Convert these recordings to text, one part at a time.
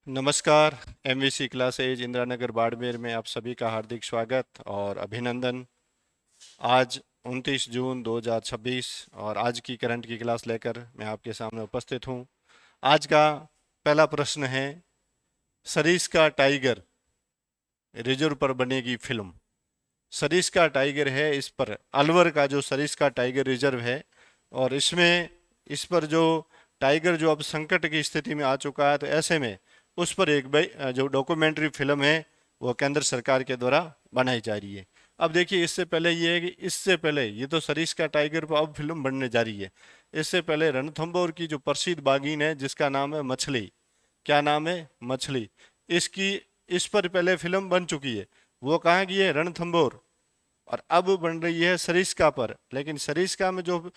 नमस्कार। MVC class as Indira Nagar Barmer में आप सभी का हार्दिक स्वागत और अभिनंदन। आज 29 जून 2026 और आज की करंट की क्लास लेकर मैं आपके सामने उपस्थित हूँ। आज का पहला प्रश्न है, सरिस्का टाइगर रिजर्व पर बनेगी फिल्म। सरिस्का टाइगर है, इस पर अलवर का जो सरिस्का टाइगर रिजर्व है और इसमें इस पर जो टाइगर जो अब संकट की स्थिति में आ चुका है, तो ऐसे में उस पर एक जो डॉक्यूमेंट्री फिल्म है वो केंद्र सरकार के द्वारा बनाई जा रही है। अब देखिए, इससे पहले ये है कि इससे पहले ये तो सरिस्का टाइगर पर अब फिल्म बनने जा रही है। इससे पहले रणथंभौर की जो प्रसिद्ध बागीन है जिसका नाम है मछली, क्या नाम है, मछली, इसकी इस पर पहले फिल्म बन चुकी है। वो कहाँ की है, रणथंभौर। और अब बन रही है सरिस्का पर, लेकिन सरिस्का में जो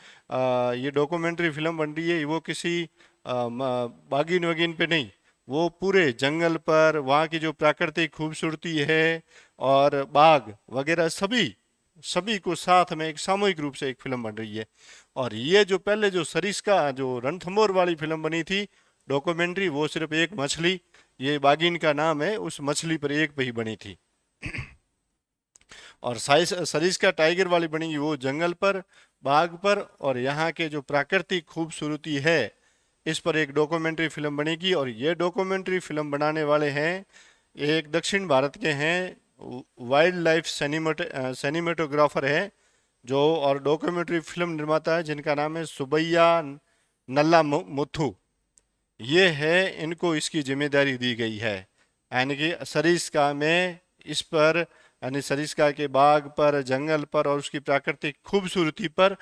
ये डॉक्यूमेंट्री फिल्म बन रही है वो किसी बागीन वगीन पे नहीं, वो पूरे जंगल पर वहाँ की जो प्राकृतिक खूबसूरती है और बाग वगैरह सभी सभी को साथ में एक सामूहिक रूप से एक फिल्म बन रही है। और ये जो पहले जो सरिस्का जो रणथंभौर वाली फिल्म बनी थी डॉक्यूमेंट्री, वो सिर्फ एक मछली, ये बागीन का नाम है, उस मछली पर एक पे ही बनी थी। और साइज सरिस्का टाइगर वाली बनेगी वो जंगल पर, बाग पर और यहाँ के जो प्राकृतिक खूबसूरती है इस पर एक डॉक्यूमेंट्री फिल्म बनेगी। और ये डॉक्यूमेंट्री फिल्म बनाने वाले हैं, एक दक्षिण भारत के हैं, वाइल्ड लाइफ सिनेमेटोग्राफर है जो, और डॉक्यूमेंट्री फिल्म निर्माता है जिनका नाम है सुबैया नल्ला मुथु। ये है, इनको इसकी जिम्मेदारी दी गई है, यानी कि सरिस्का में इस पर, यानी सरिस्का के बाग पर, जंगल पर और उसकी प्राकृतिक खूबसूरती पर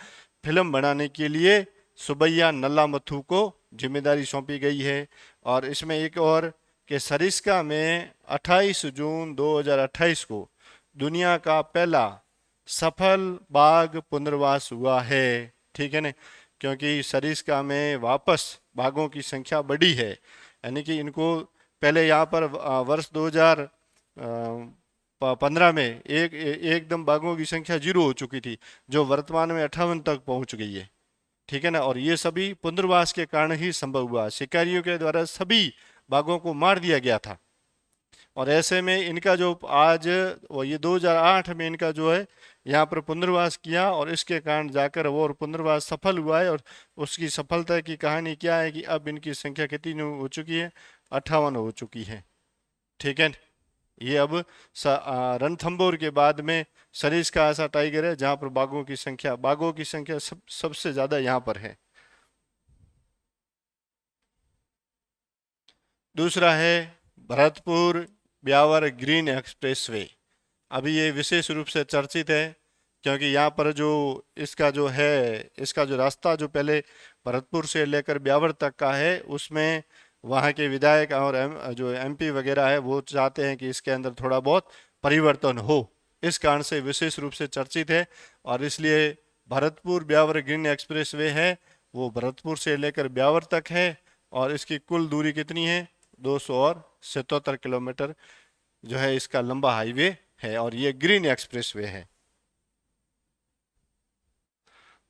फिल्म बनाने के लिए सुबैया नल्ला मथु को जिम्मेदारी सौंपी गई है। और इसमें एक और कि सरिस्का में 28 जून 2028 को दुनिया का पहला सफल बाघ पुनर्वास हुआ है। ठीक है ना, क्योंकि सरिस्का में वापस बाघों की संख्या बढ़ी है, यानी कि इनको पहले यहाँ पर वर्ष 2015 में एकदम बाघों की संख्या 0 हो चुकी थी, जो वर्तमान में 58 तक पहुंच गई है। ठीक है ना, और ये सभी पुनर्वास के कारण ही संभव हुआ। शिकारियों के द्वारा सभी बाघों को मार दिया गया था और ऐसे में इनका जो आज वो ये 2008 में इनका जो है यहाँ पर पुनर्वास किया और इसके कारण जाकर वो और पुनर्वास सफल हुआ है। और उसकी सफलता की कहानी क्या है कि अब इनकी संख्या कितनी हो चुकी है, 58 हो चुकी है। ठीक है, ये अब रणथंभौर के बाद में सरिस्का ऐसा टाइगर है जहाँ पर बाघों की संख्या सबसे ज्यादा यहाँ पर है। दूसरा है भरतपुर ब्यावर ग्रीन एक्सप्रेसवे। अभी ये विशेष रूप से चर्चित है क्योंकि यहाँ पर जो इसका जो है, इसका जो रास्ता जो पहले भरतपुर से लेकर ब्यावर तक का है, उसमें वहाँ के विधायक और जो एमपी वगैरह है वो चाहते हैं कि इसके अंदर थोड़ा बहुत परिवर्तन हो। इस कारण से विशेष रूप से चर्चित है और इसलिए Bharatpur Beawar green express way है, वो भरतपुर से लेकर ब्यावर तक है और इसकी कुल दूरी कितनी है, 277 किलोमीटर जो है इसका लंबा हाईवे है और ये ग्रीन एक्सप्रेस वे है।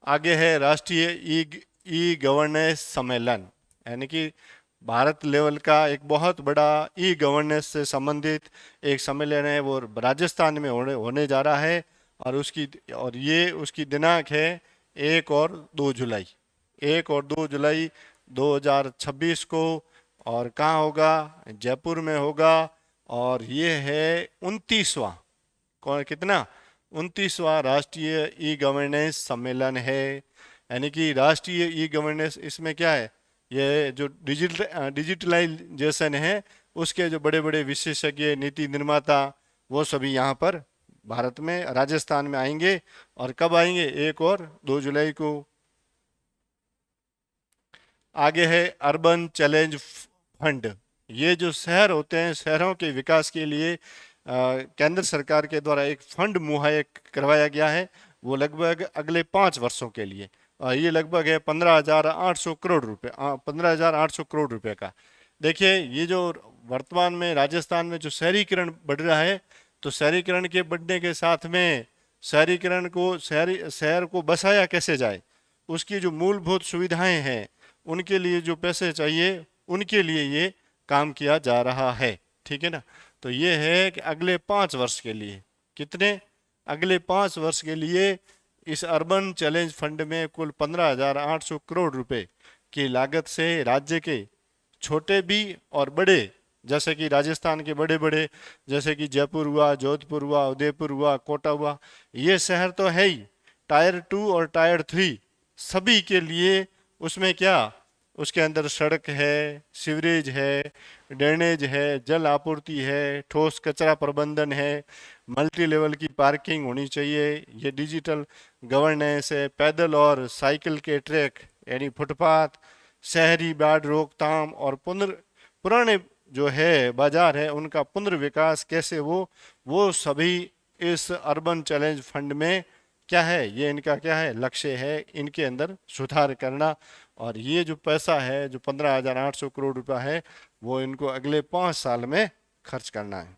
आगे है राष्ट्रीय ई ई गवर्नेंस सम्मेलन, यानी कि भारत लेवल का एक बहुत बड़ा ई गवर्नेंस से संबंधित एक सम्मेलन है, वो राजस्थान में होने जा रहा है। और ये उसकी दिनांक है 1 और 2 जुलाई, 1 और 2 जुलाई 2026 को। और कहाँ होगा, जयपुर में होगा। और ये है 29वां, कौन कितना, 29वां राष्ट्रीय ई गवर्नेंस सम्मेलन है। यानी कि राष्ट्रीय ई गवर्नेंस, इसमें क्या है, ये जो डिजिटलाइजेशन है उसके जो बड़े बड़े विशेषज्ञ नीति निर्माता वो सभी यहाँ पर भारत में राजस्थान में आएंगे। और कब आएंगे, 1 और 2 जुलाई को। आगे है अर्बन चैलेंज फंड। ये जो शहर होते हैं, शहरों के विकास के लिए केंद्र सरकार के द्वारा एक फंड मुहैया करवाया गया है, वो लगभग अगले 5 वर्षों के लिए। ये लगभग है 15,800 करोड़ रुपए, 15,800 करोड़ रुपए का। देखिए, ये जो वर्तमान में राजस्थान में जो शहरीकरण बढ़ रहा है, तो शहरीकरण के बढ़ने के साथ में शहरीकरण को शहर को बसाया कैसे जाए, उसकी जो मूलभूत सुविधाएं हैं उनके लिए जो पैसे चाहिए, उनके लिए ये काम किया जा रहा है। ठीक है ना। तो ये है कि अगले 5 वर्ष के लिए कितने, अगले 5 वर्ष के लिए इस अर्बन चैलेंज फंड में कुल 15,800 करोड़ रुपए की लागत से राज्य के छोटे भी और बड़े, जैसे कि राजस्थान के बड़े बड़े, जैसे कि जयपुर हुआ, जोधपुर हुआ, उदयपुर हुआ, कोटा हुआ, ये शहर तो है ही, टायर 2 और टायर 3 सभी के लिए उसमें क्या, उसके अंदर सड़क है, सीवरेज है, ड्रेनेज है, जल आपूर्ति है, ठोस कचरा प्रबंधन है, मल्टी लेवल की पार्किंग होनी चाहिए, ये डिजिटल गवर्नेंस है, पैदल और साइकिल के ट्रैक यानी फुटपाथ, शहरी बाढ़ रोकथाम और पुराने जो है बाजार है उनका पुनर्विकास कैसे वो सभी इस अर्बन चैलेंज फंड में क्या है, ये इनका क्या है, लक्ष्य है, इनके अंदर सुधार करना। और ये जो पैसा है, जो 15,800 करोड़ रुपया है, वो इनको अगले 5 साल में खर्च करना है।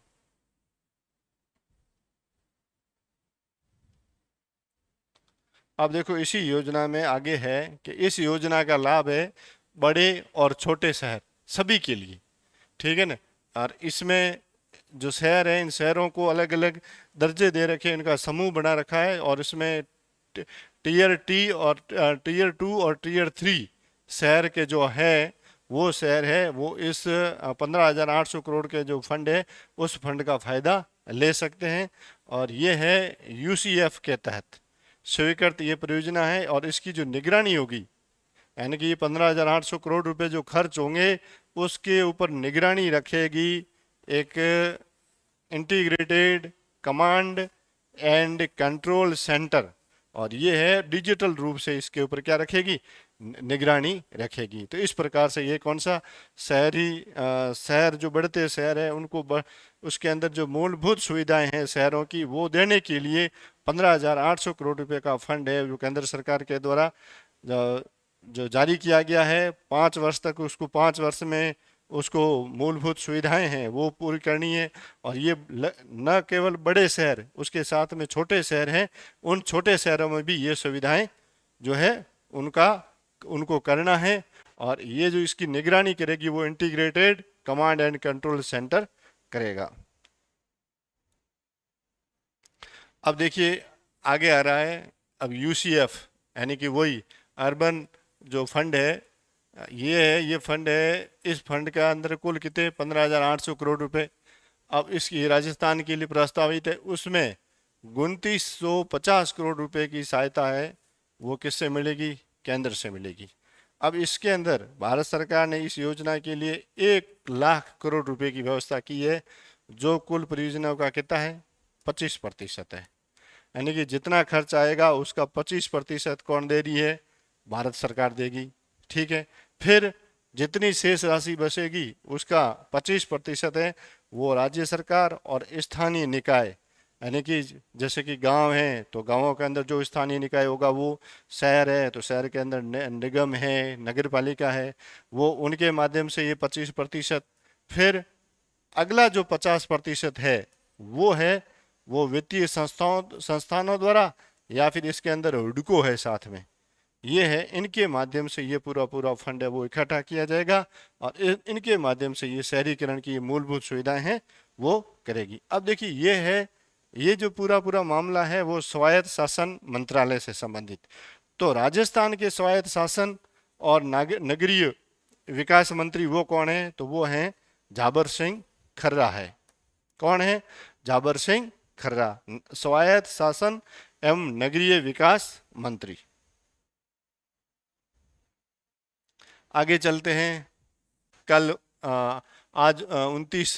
अब देखो इसी योजना में आगे है कि इस योजना का लाभ है बड़े और छोटे शहर सभी के लिए। ठीक है ना। और इसमें जो शहर है, इन शहरों को अलग अलग दर्जे दे रखे हैं, इनका समूह बना रखा है, और इसमें टीयर 2 और टीयर 3 शहर के जो है, वो शहर है वो इस 15,800 करोड़ के जो फंड है उस फंड का फायदा ले सकते हैं। और ये है यूसीएफ के तहत स्वीकृत ये परियोजना है, और इसकी जो निगरानी होगी, यानी कि ये 15,800 करोड़ रुपए जो खर्च होंगे उसके ऊपर निगरानी रखेगी एक integrated command and control centre. और ये है डिजिटल रूप से इसके ऊपर क्या रखेगी, निगरानी रखेगी। तो इस प्रकार से ये कौन सा शहर जो बढ़ते शहर है उनको उसके अंदर जो मूलभूत सुविधाएं हैं शहरों की वो देने के लिए 15,800 करोड़ रुपए का फंड है जो केंद्र सरकार के द्वारा जो जारी किया गया है 5 वर्ष तक। उसको 5 वर्ष में उसको मूलभूत सुविधाएं हैं वो पूरी करनी है। और ये न केवल बड़े शहर, उसके साथ में छोटे शहर हैं, उन छोटे शहरों में भी ये सुविधाएं जो है उनको करना है। और ये जो इसकी निगरानी करेगी वो integrated command and control centre करेगा। अब देखिए आगे आ रहा है अब यूसीएफ, यानी कि वही अर्बन जो फंड है, ये फंड है। इस फंड के अंदर कुल कितने 15,800 करोड़ रुपए अब इसकी राजस्थान के लिए प्रस्तावित है। उसमें 2,950 करोड़ रुपए की सहायता है वो किससे मिलेगी, केंद्र से मिलेगी। अब इसके अंदर भारत सरकार ने इस योजना के लिए 1 लाख करोड़ रुपए की व्यवस्था की है, जो कुल परियोजनाओं का कितना है 25% है। यानी कि जितना खर्च आएगा उसका 25% कौन दे रही है, भारत सरकार देगी। ठीक है। फिर जितनी शेष राशि बचेगी उसका 25% है वो राज्य सरकार और स्थानीय निकाय, यानी कि जैसे कि गांव हैं तो गांवों के अंदर जो स्थानीय निकाय होगा, वो शहर है तो शहर के अंदर निगम है, नगर पालिका है, वो उनके माध्यम से ये 25%। फिर अगला जो 50% है वो है वो वित्तीय संस्थानों द्वारा, या फिर इसके अंदर हुडको है साथ में, ये है, इनके माध्यम से ये पूरा फंड है वो इकट्ठा किया जाएगा। और इनके माध्यम से ये शहरीकरण की मूलभूत सुविधाएं हैं वो करेगी। अब देखिए ये है, ये जो पूरा मामला है वो स्वायत्त शासन मंत्रालय से संबंधित। तो राजस्थान के स्वायत्त शासन और नगरीय विकास मंत्री वो कौन है, तो वो हैं जाबर सिंह खर्रा है। कौन है, जाबर सिंह खर्रा, स्वायत्त शासन एवं नगरीय विकास मंत्री। आगे चलते हैं। कल आज 29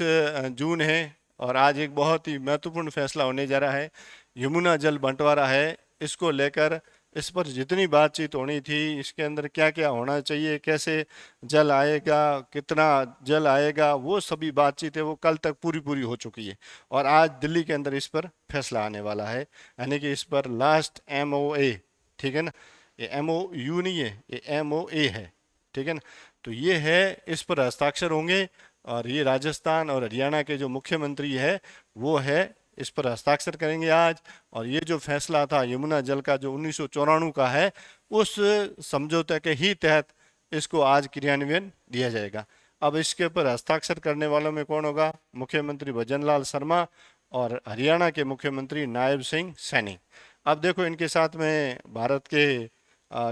जून है और आज एक बहुत ही महत्वपूर्ण फैसला होने जा रहा है। यमुना जल बंटवारा है, इसको लेकर इस पर जितनी बातचीत होनी थी, इसके अंदर क्या क्या होना चाहिए, कैसे जल आएगा, कितना जल आएगा, वो सभी बातचीत है वो कल तक पूरी हो चुकी है। और आज दिल्ली के अंदर इस पर फैसला आने वाला है, यानी कि इस पर लास्ट MOA, ठीक है ना, ये MOU नहीं है, ये MOA है। ठीक है ना। तो ये है, इस पर हस्ताक्षर होंगे और ये राजस्थान और हरियाणा के जो मुख्यमंत्री है वो है इस पर हस्ताक्षर करेंगे आज। और ये जो फैसला था यमुना जल का जो 1994 का है, उस समझौते के ही तहत इसको आज क्रियान्वयन दिया जाएगा। अब इसके ऊपर हस्ताक्षर करने वालों में कौन होगा? मुख्यमंत्री भजनलाल शर्मा और हरियाणा के मुख्यमंत्री नायब सिंह सैनी। अब देखो इनके साथ में भारत के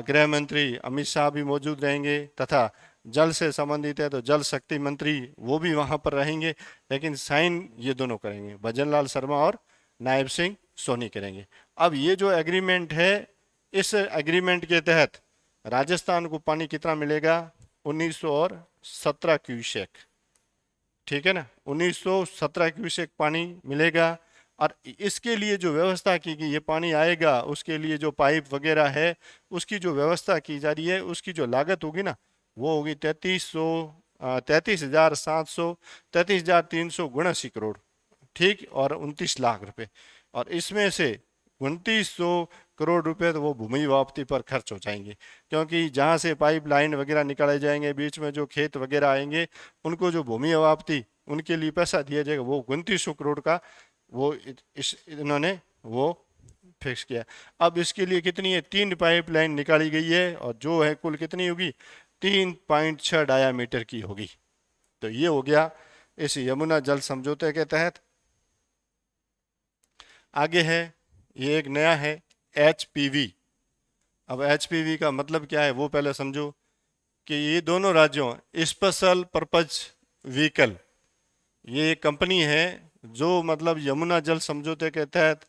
गृह मंत्री अमित शाह भी मौजूद रहेंगे, तथा जल से संबंधित है तो जल शक्ति मंत्री वो भी वहां पर रहेंगे, लेकिन साइन ये दोनों करेंगे, भजनलाल शर्मा और नायब सिंह सोनी करेंगे। अब ये जो एग्रीमेंट है, इस एग्रीमेंट के तहत राजस्थान को पानी कितना मिलेगा? 1917 क्यूसेक, ठीक है ना, 1917 क्यूसेक पानी मिलेगा। और इसके लिए जो व्यवस्था की गई, ये पानी आएगा उसके लिए जो पाइप वगैरह है उसकी जो व्यवस्था की जा रही है, उसकी जो लागत होगी ना, वो होगी 33,379 ठीक, और 29 लाख रुपए। और इसमें से 2900 करोड़ रुपए तो वो भूमि वापसी पर खर्च हो जाएंगे, क्योंकि जहां से पाइप लाइन वगैरह निकाले जाएंगे, बीच में जो खेत वगैरह आएंगे, उनको जो भूमि वापसी उनके लिए पैसा दिया जाएगा, वो 2900 करोड़ का वो इन्होंने वो फिक्स किया। अब इसके लिए कितनी है? 3 पाइपलाइन निकाली गई है, और जो है कुल कितनी होगी? 3.6 डायामीटर की होगी। तो ये हो गया इस यमुना जल समझौते के तहत। आगे है, ये एक नया है HPV। अब HPV का मतलब क्या है वो पहले समझो, कि ये दोनों राज्यों स्पेशल पर्पज व्हीकल, ये एक कंपनी है जो मतलब यमुना जल समझौते के तहत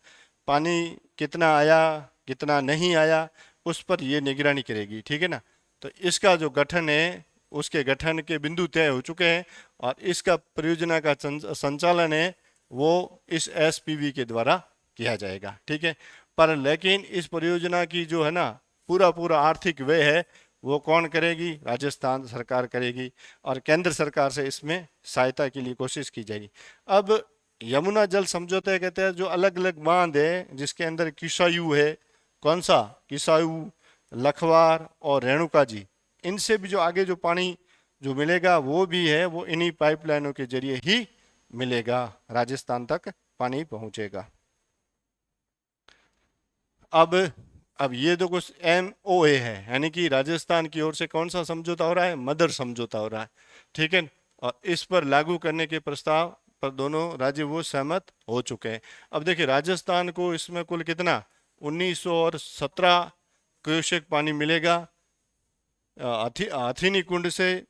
पानी कितना आया कितना नहीं आया उस पर ये निगरानी करेगी, ठीक है ना। तो इसका जो गठन है, उसके गठन के बिंदु तय हो चुके हैं, और इसका परियोजना का संचालन है वो इस SPV के द्वारा किया जाएगा, ठीक है। पर लेकिन इस परियोजना की जो है ना पूरा पूरा आर्थिक व्यय है वो कौन करेगी? राजस्थान सरकार करेगी, और केंद्र सरकार से इसमें सहायता के लिए कोशिश की जाएगी। अब यमुना जल समझौते के तहत जो अलग अलग बांध है, जिसके अंदर किसायू है, कौन सा? किसायू, लखवार और रेणुका जी, इनसे भी जो आगे जो पानी जो मिलेगा वो भी है, वो इन्हीं पाइपलाइनों के जरिए ही मिलेगा, राजस्थान तक पानी पहुंचेगा। अब ये तो कुछ MOA है, यानी कि राजस्थान की ओर से कौन सा समझौता हो रहा है? मदर समझौता हो रहा है, ठीक है। और इस पर लागू करने के प्रस्ताव पर दोनों राज्य वो सहमत हो चुके हैं। अब देखिए राजस्थान को इसमें कुल कितना? 1917 क्यूसेक पानी मिलेगा हथिनी कुंड से।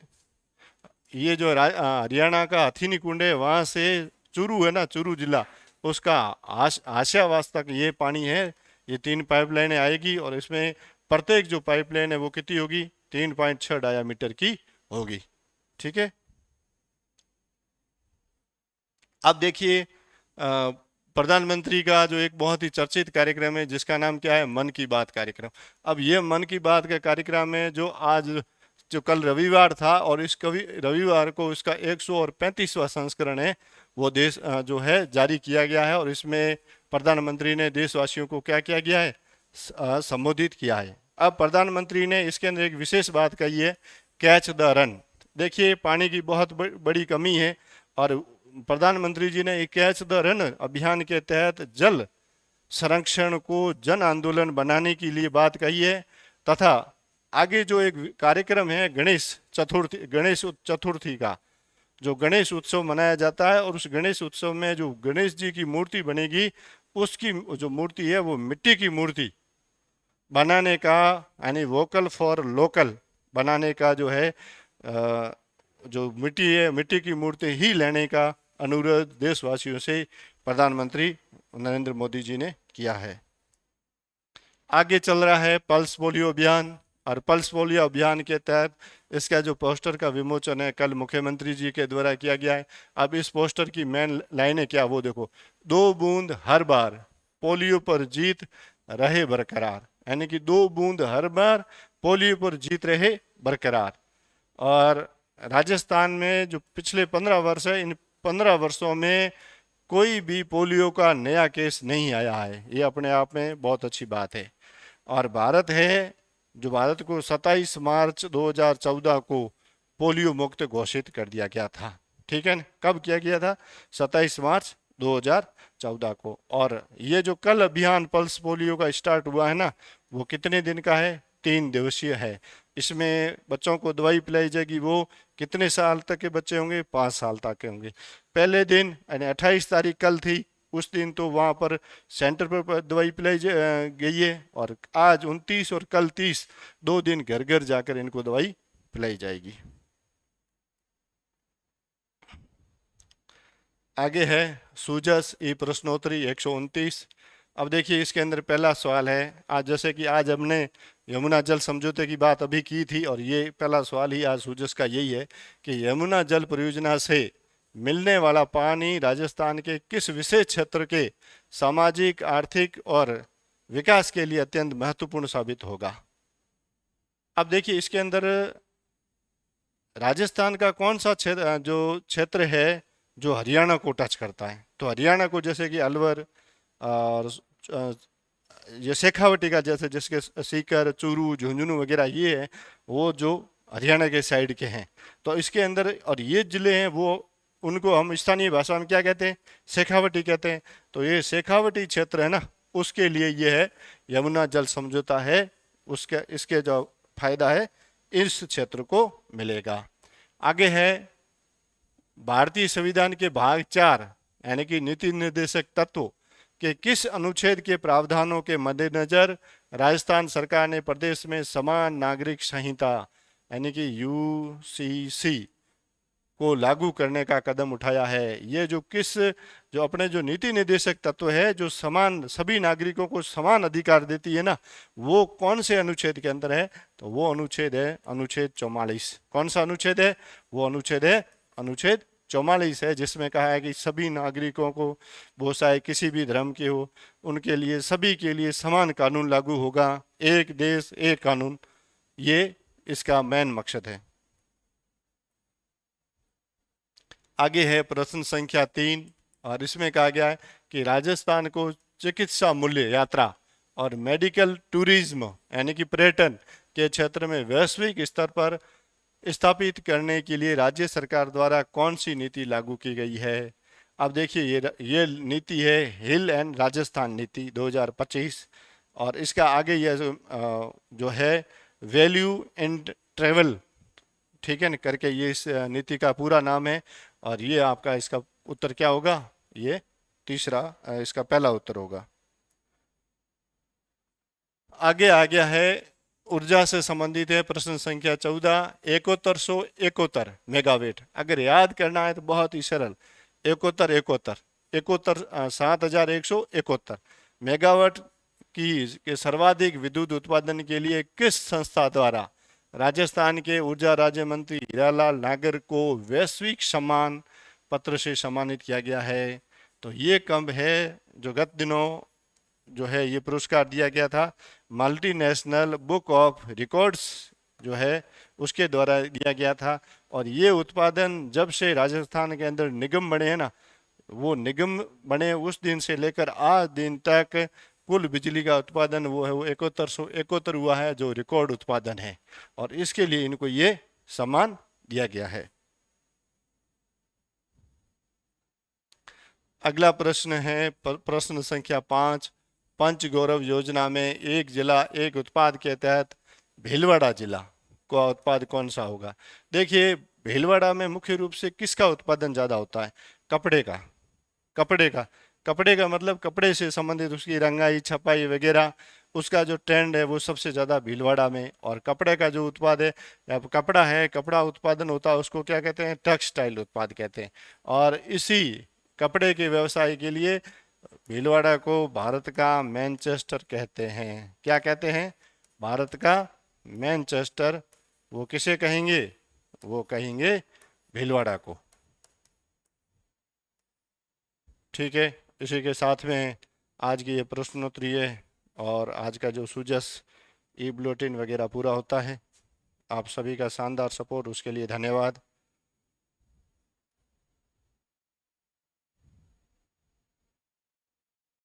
ये जो हरियाणा का हथिनी कुंड है, वहां से चूरू है ना, चूरू जिला, उसका आशावास तक ये पानी है। ये 3 पाइपलाइनें आएगी, और इसमें प्रत्येक जो पाइपलाइन है वो कितनी होगी? 3.6 डायामीटर की होगी, ठीक है। अब देखिए प्रधानमंत्री का जो एक बहुत ही चर्चित कार्यक्रम है, जिसका नाम क्या है? मन की बात कार्यक्रम। अब ये मन की बात का कार्यक्रम है जो कल रविवार था, और इस रविवार को इसका 135वां संस्करण है वो देश जो है जारी किया गया है। और इसमें प्रधानमंत्री ने देशवासियों को क्या किया गया है? संबोधित किया है। अब प्रधानमंत्री ने इसके अंदर एक विशेष बात कही है, कैच द रन। देखिए पानी की बहुत बड़ी कमी है, और प्रधानमंत्री जी ने कैच द रन अभियान के तहत जल संरक्षण को जन आंदोलन बनाने के लिए बात कही है। तथा आगे जो एक कार्यक्रम है गणेश चतुर्थी का, जो गणेश उत्सव मनाया जाता है, और उस गणेश उत्सव में जो गणेश जी की मूर्ति बनेगी, उसकी जो मूर्ति है वो मिट्टी की मूर्ति बनाने का, यानी वोकल फॉर लोकल बनाने का जो है जो मिट्टी है, मिट्टी की मूर्ति ही लेने का अनुरोध देशवासियों से प्रधानमंत्री नरेंद्र मोदी जी ने किया है। आगे चल रहा है पल्स पोलियो अभियान, और पल्स पोलियो अभियान के तहत इसका जो पोस्टर का विमोचन है कल मुख्यमंत्री जी के द्वारा किया गया है। अब इस पोस्टर की मेन लाइनें क्या, वो देखो, 2 बूंद हर बार, पोलियो पर जीत रहे बरकरार, यानी कि 2 बूंद हर बार पोलियो पर जीत रहे बरकरार। और राजस्थान में जो पिछले 15 वर्ष है, इन 15 वर्षों में कोई भी पोलियो का नया केस नहीं आया है, ये अपने आप में बहुत अच्छी बात है। और भारत है जो भारत को 27 मार्च 2014 को पोलियो मुक्त घोषित कर दिया गया था, ठीक है ना। कब किया गया था? 27 मार्च 2014 को। और ये जो कल अभियान पल्स पोलियो का स्टार्ट हुआ है ना, वो कितने दिन का है? 3 दिवसीय है। इसमें बच्चों को दवाई पिलाई जाएगी वो कितने साल तक के बच्चे होंगे? 5 साल तक के होंगे। पहले दिन यानी 28 तारीख कल थी, उस दिन तो वहाँ पर सेंटर पर दवाई पिलाई गई है, और आज 29 और कल 30, 2 दिन घर घर जाकर इनको दवाई पिलाई जाएगी। आगे है सूजस ई प्रश्नोत्तरी 129। अब देखिए इसके अंदर पहला सवाल है, आज जैसे कि आज हमने यमुना जल समझौते की बात अभी की थी, और ये पहला सवाल ही आज सूजस का यही है कि यमुना जल परियोजना से मिलने वाला पानी राजस्थान के किस विशेष क्षेत्र के सामाजिक, आर्थिक और विकास के लिए अत्यंत महत्वपूर्ण साबित होगा। अब देखिए इसके अंदर राजस्थान का कौन सा क्षेत्र जो क्षेत्र है जो हरियाणा को टच करता है, तो हरियाणा को जैसे कि अलवर और अ, ये शेखावटी का जैसे जिसके सीकर, चूरू, झुंझुनू वगैरह ये है, वो जो हरियाणा के साइड के हैं। तो इसके अंदर और ये जिले हैं वो, उनको हम स्थानीय भाषा में क्या कहते हैं? शेखावटी कहते हैं। तो ये शेखावटी क्षेत्र है ना, उसके लिए ये है यमुना जल समझौता है, उसके इसके जो फायदा है इस क्षेत्र को मिलेगा। आगे है भारतीय संविधान के भाग 4 यानी कि नीति निर्देशक तत्व के किस अनुच्छेद के प्रावधानों के मद्देनजर राजस्थान सरकार ने प्रदेश में समान नागरिक संहिता यानी कि यूसीसी को लागू करने का कदम उठाया है? ये जो अपने जो नीति निर्देशक तत्व है जो समान सभी नागरिकों को समान अधिकार देती है ना, वो कौन से अनुच्छेद के अंदर है? तो वो अनुच्छेद है अनुच्छेद 44। कौन सा अनुच्छेद है? वो अनुच्छेद है अनुच्छेद 44 है, जिसमें कहा है कि सभी नागरिकों को, वो चाहे किसी भी धर्म के हो, उनके लिए सभी के लिए समान कानून लागू होगा, एक देश एक कानून, ये इसका मेन मकसद है। आगे है प्रश्न संख्या 3, और इसमें कहा गया है कि राजस्थान को चिकित्सा मूल्य यात्रा और मेडिकल टूरिज्म यानी कि पर्यटन के क्षेत्र में वैश्विक स्तर पर स्थापित करने के लिए राज्य सरकार द्वारा कौन सी नीति लागू की गई है? अब देखिए ये नीति है हिल एंड राजस्थान नीति 2025, और इसका आगे ये जो है वैल्यू एंड ट्रेवल, ठीक है ना, करके ये इस नीति का पूरा नाम है। और ये आपका इसका उत्तर क्या होगा? ये तीसरा इसका पहला उत्तर होगा। आगे आ गया है ऊर्जा से संबंधित है प्रश्न संख्या 14, 7171 मेगावाट। अगर याद करना है तो बहुत ही सरल, 7171 मेगावाट की के सर्वाधिक विद्युत उत्पादन के लिए किस संस्था द्वारा राजस्थान के ऊर्जा राज्य मंत्री हीरालाल नागर को वैश्विक सम्मान पत्र से सम्मानित किया गया है? तो ये कब है जो गत दिनों जो है ये पुरस्कार दिया गया था, मल्टीनेशनल बुक ऑफ रिकॉर्ड्स जो है उसके द्वारा दिया गया था। और ये उत्पादन जब से राजस्थान के अंदर निगम बने हैं ना, वो निगम बने उस दिन से लेकर आज दिन तक कुल बिजली का उत्पादन वो है वो 7171 हुआ है, जो रिकॉर्ड उत्पादन है, और इसके लिए इनको ये सम्मान दिया गया है। अगला प्रश्न है प्रश्न संख्या 5, पंच गौरव योजना में एक जिला एक उत्पाद के तहत भीलवाड़ा जिला का उत्पाद कौन सा होगा? देखिए भीलवाड़ा में मुख्य रूप से किसका उत्पादन ज्यादा होता है? कपड़े का। कपड़े का मतलब कपड़े से संबंधित उसकी रंगाई, छपाई वगैरह, उसका जो ट्रेंड है वो सबसे ज्यादा भीलवाड़ा में। और कपड़े का जो उत्पाद है या कपड़ा है, कपड़ा उत्पादन होता है, उसको क्या कहते हैं? टेक्सटाइल उत्पाद कहते हैं। और इसी कपड़े के व्यवसाय के लिए भीलवाड़ा को भारत का मैनचेस्टर कहते हैं। क्या कहते हैं? भारत का मैनचेस्टर। वो किसे कहेंगे? वो कहेंगे भीलवाड़ा को। ठीक है, इसी के साथ में आज की ये प्रश्नोत्तरी है और आज का जो सूजस ई बुलेटिन वगैरह पूरा होता है। आप सभी का शानदार सपोर्ट, उसके लिए धन्यवाद।